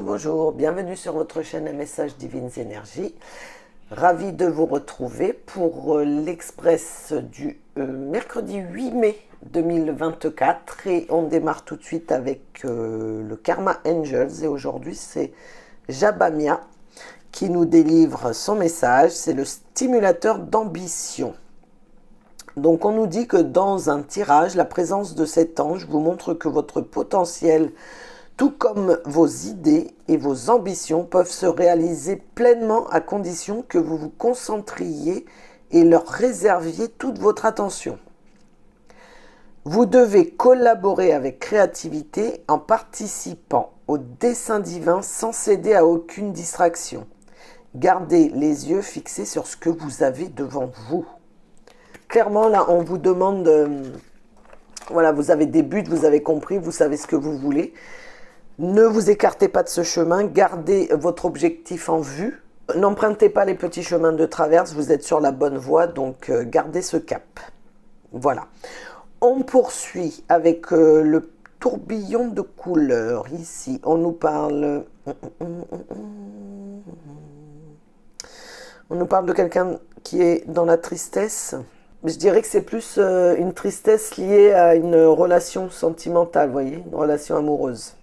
bonjour, bienvenue sur votre chaîne Un Message Divines Énergies. Ravi de vous retrouver pour l'Express du mercredi 8 mai 2024 et on démarre tout de suite avec le Karma Angels et aujourd'hui c'est Jabamia qui nous délivre son message, c'est le stimulateur d'ambition. Donc on nous dit que dans un tirage, la présence de cet ange vous montre que votre potentiel, tout comme vos idées et vos ambitions, peuvent se réaliser pleinement à condition que vous vous concentriez et leur réserviez toute votre attention. Vous devez collaborer avec créativité en participant au dessein divin sans céder à aucune distraction. Gardez les yeux fixés sur ce que vous avez devant vous. Clairement, là, on vous demande, voilà, vous avez des buts, vous avez compris, vous savez ce que vous voulez. Ne vous écartez pas de ce chemin, gardez votre objectif en vue. N'empruntez pas les petits chemins de traverse, vous êtes sur la bonne voie, donc gardez ce cap. Voilà. On poursuit avec le tourbillon de couleurs. Ici, on nous parle... On nous parle de quelqu'un qui est dans la tristesse. Je dirais que c'est plus une tristesse liée à une relation sentimentale, vous voyez, une relation amoureuse.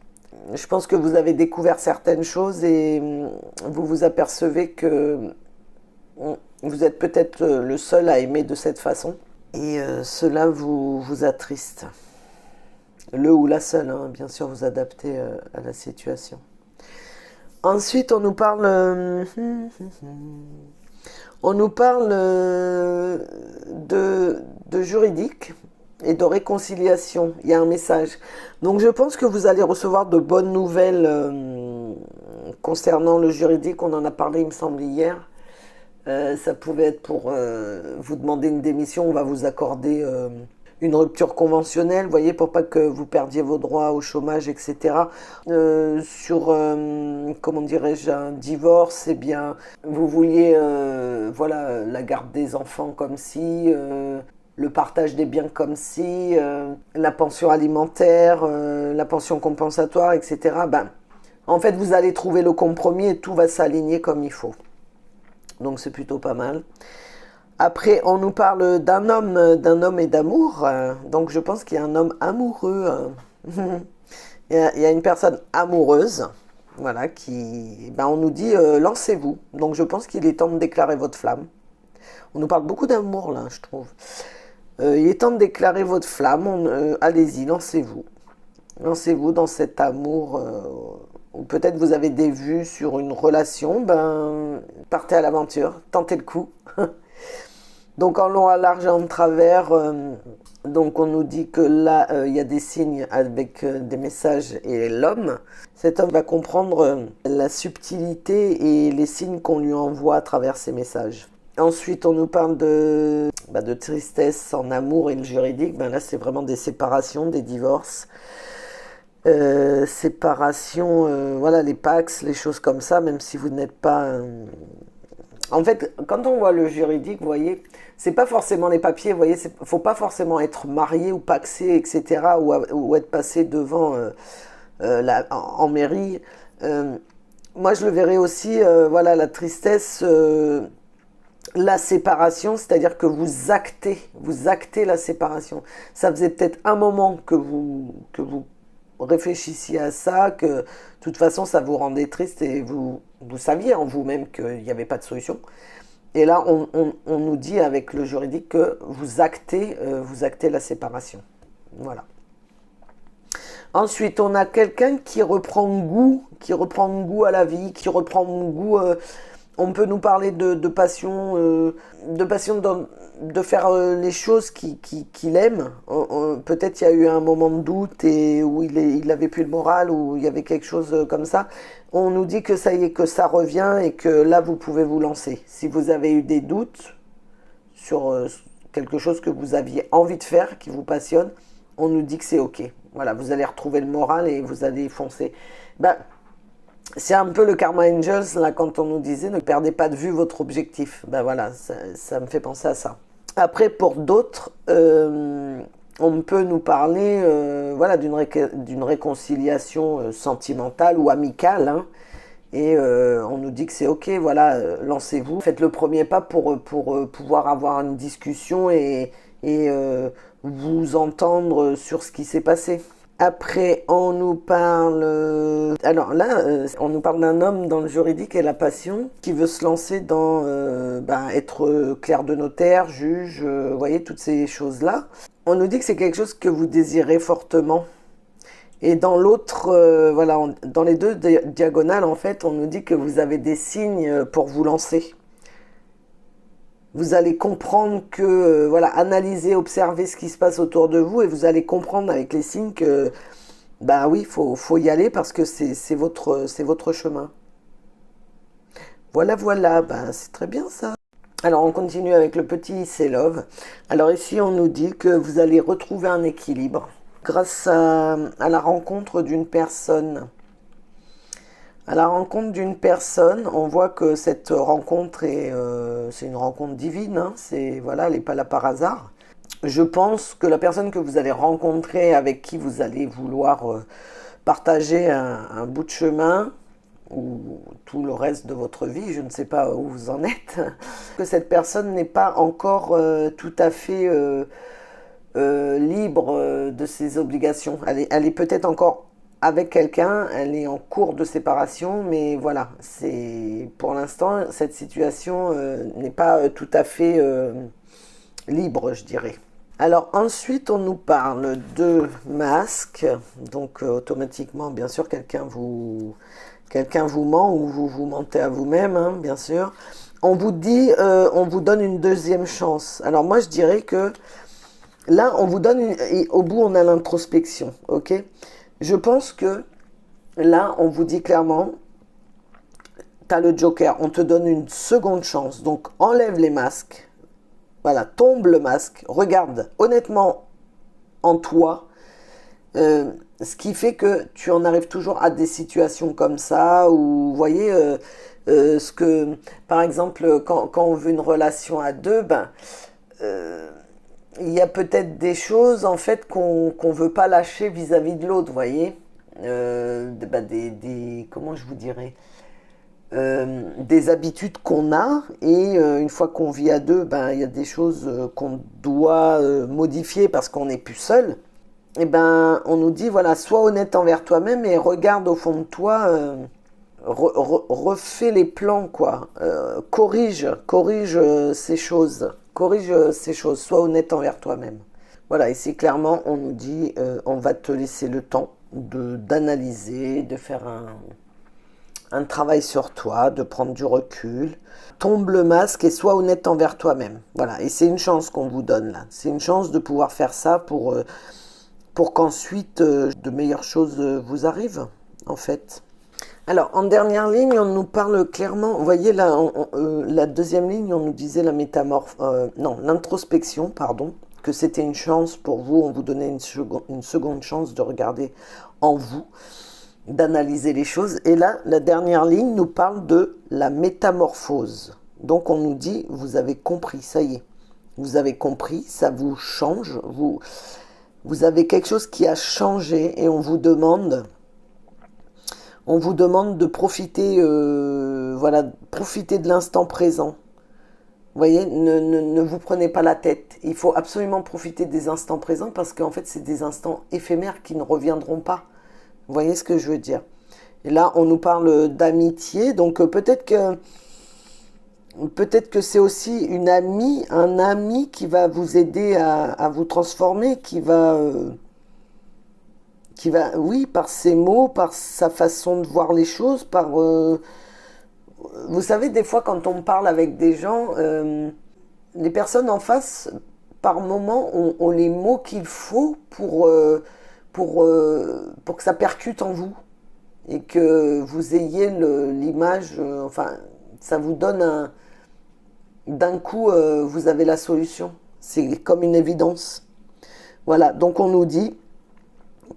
Je pense que vous avez découvert certaines choses et vous vous apercevez que vous êtes peut-être le seul à aimer de cette façon. Et cela vous attriste. Le ou la seule, hein, bien sûr, vous adaptez à la situation. Ensuite, on nous parle... On nous parle de juridique et de réconciliation. Il y a un message. Donc je pense que vous allez recevoir de bonnes nouvelles concernant le juridique. On en a parlé, il me semble, hier. Ça pouvait être pour vous demander une démission. On va vous accorder une rupture conventionnelle, vous voyez, pour pas que vous perdiez vos droits au chômage, etc. Sur, comment dirais-je, un divorce, eh bien, vous vouliez, voilà, la garde des enfants comme si, le partage des biens comme si, la pension alimentaire, la pension compensatoire, etc. Ben, en fait, vous allez trouver le compromis et tout va s'aligner comme il faut. Donc, c'est plutôt pas mal. Après, on nous parle d'un homme et d'amour. Donc, je pense qu'il y a un homme amoureux. Il y a une personne amoureuse, voilà, qui, ben, on nous dit lancez-vous. Donc, je pense qu'il est temps de déclarer votre flamme. On nous parle beaucoup d'amour là, je trouve. Il est temps de déclarer votre flamme. Allez-y, lancez-vous. Lancez-vous dans cet amour. Ou peut-être vous avez des vues sur une relation. Ben, partez à l'aventure, tentez le coup. Donc en long, à large et en travers, donc on nous dit que là, il y a des signes avec des messages et l'homme. Cet homme va comprendre la subtilité et les signes qu'on lui envoie à travers ces messages. Ensuite, on nous parle de tristesse en amour et le juridique. Ben là, c'est vraiment des séparations, des divorces. Séparation, voilà, les Pax, les choses comme ça, même si vous n'êtes pas... En fait, quand on voit le juridique, vous voyez, c'est pas forcément les papiers, vous voyez, faut pas forcément être marié ou paxé, etc., ou être passé devant en mairie. Moi, je le verrais aussi, voilà, la tristesse, la séparation, c'est-à-dire que vous actez la séparation. Ça faisait peut-être un moment que vous réfléchissiez à ça, que de toute façon ça vous rendait triste et vous saviez en vous-même qu'il n'y avait pas de solution. Et là on nous dit avec le juridique que vous actez la séparation. Voilà. Ensuite on a quelqu'un qui reprend goût à la vie, qui reprend goût... on peut nous parler de passion, de faire les choses qu'il aime. Peut-être il y a eu un moment de doute et où il n'avait plus le moral, où il y avait quelque chose comme ça. On nous dit que ça y est, que ça revient et que là, vous pouvez vous lancer. Si vous avez eu des doutes sur quelque chose que vous aviez envie de faire, qui vous passionne, on nous dit que c'est OK. Voilà, vous allez retrouver le moral et vous allez foncer. Ben, c'est un peu le Karma Angels, là, quand on nous disait ne perdez pas de vue votre objectif. Ben voilà, ça me fait penser à ça. Après, pour d'autres, on peut nous parler voilà, d'une réconciliation sentimentale ou amicale, hein. Et on nous dit que c'est ok, voilà, lancez-vous, faites le premier pas pour pouvoir avoir une discussion et vous entendre sur ce qui s'est passé. Après, on nous parle... alors là, on nous parle d'un homme dans le juridique et la passion qui veut se lancer dans être clerc de notaire, juge, vous voyez, toutes ces choses-là. On nous dit que c'est quelque chose que vous désirez fortement. Et dans l'autre, voilà, dans les deux diagonales, en fait, on nous dit que vous avez des signes pour vous lancer. Vous allez comprendre que, voilà, analyser, observer ce qui se passe autour de vous et vous allez comprendre avec les signes que, bah oui, faut y aller parce que c'est votre chemin. Voilà, voilà, ben c'est très bien ça. Alors on continue avec le petit C'est Love. Alors ici on nous dit que vous allez retrouver un équilibre grâce à la rencontre d'une personne. À la rencontre d'une personne, on voit que cette rencontre c'est une rencontre divine, hein, voilà, elle n'est pas là par hasard. Je pense que la personne que vous allez rencontrer, avec qui vous allez vouloir partager un bout de chemin, ou tout le reste de votre vie, je ne sais pas où vous en êtes, que cette personne n'est pas encore tout à fait libre de ses obligations. Elle est peut-être encore avec quelqu'un, elle est en cours de séparation, mais voilà, pour l'instant, cette situation n'est pas tout à fait libre, je dirais. Alors ensuite, on nous parle de masques, donc automatiquement, bien sûr, quelqu'un vous ment ou vous mentez à vous-même, hein, bien sûr. On vous dit, on vous donne une deuxième chance. Alors moi, je dirais que là, on vous donne, et au bout, on a l'introspection, ok? Je pense que là, on vous dit clairement, tu as le joker, on te donne une seconde chance. Donc, enlève les masques. Voilà, tombe le masque. Regarde honnêtement en toi. Ce qui fait que tu en arrives toujours à des situations comme ça, où, vous voyez, par exemple, quand on veut une relation à deux, il y a peut-être des choses en fait qu'on veut pas lâcher vis-à-vis de l'autre, vous voyez, comment je vous dirais, des habitudes qu'on a et une fois qu'on vit à deux, il y a des choses qu'on doit modifier parce qu'on n'est plus seul. Et on nous dit voilà, sois honnête envers toi-même et regarde au fond de toi, refais les plans quoi, corrige ces choses. Corrige ces choses, sois honnête envers toi-même. Voilà, ici clairement on nous dit on va te laisser le temps d'analyser, de faire un travail sur toi, de prendre du recul. Tombe le masque et sois honnête envers toi-même. Voilà, et c'est une chance qu'on vous donne là. C'est une chance de pouvoir faire ça pour qu'ensuite de meilleures choses vous arrivent, en fait. Alors, en dernière ligne, on nous parle clairement, vous voyez là, la deuxième ligne, on nous disait l'introspection, pardon, que c'était une chance pour vous, on vous donnait une seconde chance de regarder en vous, d'analyser les choses. Et là, la dernière ligne nous parle de la métamorphose. Donc, on nous dit, vous avez compris, ça y est, vous avez compris, ça vous change, vous avez quelque chose qui a changé et on vous demande de profiter, profiter de l'instant présent. Vous voyez, ne vous prenez pas la tête. Il faut absolument profiter des instants présents parce qu'en fait, c'est des instants éphémères qui ne reviendront pas. Vous voyez ce que je veux dire? Et là, on nous parle d'amitié, donc peut-être que c'est aussi un ami qui va vous aider à vous transformer, qui va, oui, par ses mots, par sa façon de voir les choses, vous savez, des fois, quand on parle avec des gens, les personnes en face, par moment, ont les mots qu'il faut pour que ça percute en vous et que vous ayez l'image, ça vous donne d'un coup, vous avez la solution. C'est comme une évidence. Voilà, donc on nous dit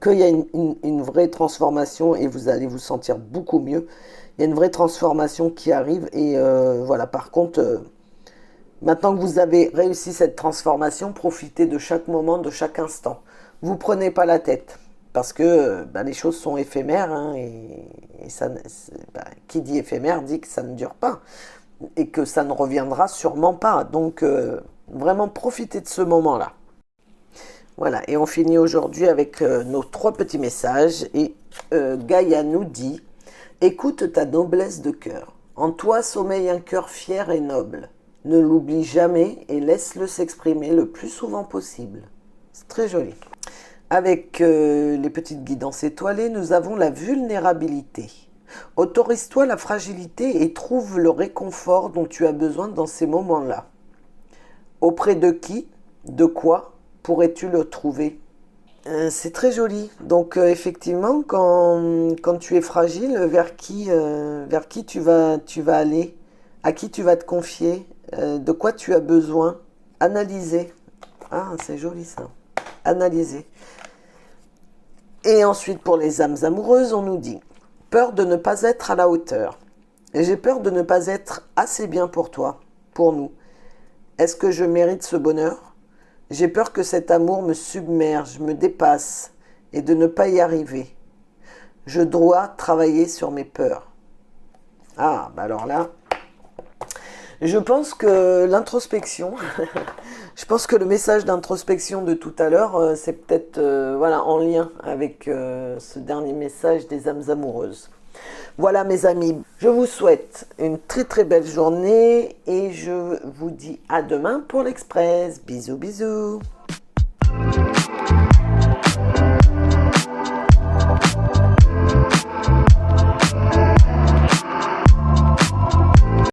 qu'il y a une vraie transformation et vous allez vous sentir beaucoup mieux. Il y a une vraie transformation qui arrive et voilà, par contre, Maintenant que vous avez réussi cette transformation, profitez de chaque moment, de chaque instant. Vous prenez pas la tête, parce que les choses sont éphémères, hein, et ça, qui dit éphémère dit que ça ne dure pas, et que ça ne reviendra sûrement pas. Donc, vraiment profitez de ce moment-là. Voilà, et on finit aujourd'hui avec nos 3 petits messages. Et Gaïa nous dit: écoute ta noblesse de cœur. En toi sommeille un cœur fier et noble. Ne l'oublie jamais et laisse-le s'exprimer le plus souvent possible. C'est très joli. Avec les petites guidances étoilées, nous avons la vulnérabilité. Autorise-toi la fragilité et trouve le réconfort dont tu as besoin dans ces moments-là. Auprès de qui, de quoi pourrais-tu le trouver? C'est très joli. Donc effectivement, quand tu es fragile, vers qui tu vas aller? À qui tu vas te confier? De quoi tu as besoin? Analyser. Ah, c'est joli ça. Analyser. Et ensuite, pour les âmes amoureuses, on nous dit: peur de ne pas être à la hauteur. Et j'ai peur de ne pas être assez bien pour toi, pour nous. Est-ce que je mérite ce bonheur? J'ai peur que cet amour me submerge, me dépasse, et de ne pas y arriver. Je dois travailler sur mes peurs. Ah, alors là, je pense que l'introspection, je pense que le message d'introspection de tout à l'heure, c'est peut-être en lien avec ce dernier message des âmes amoureuses. Voilà mes amis, je vous souhaite une très très belle journée et je vous dis à demain pour l'Express. Bisous bisous.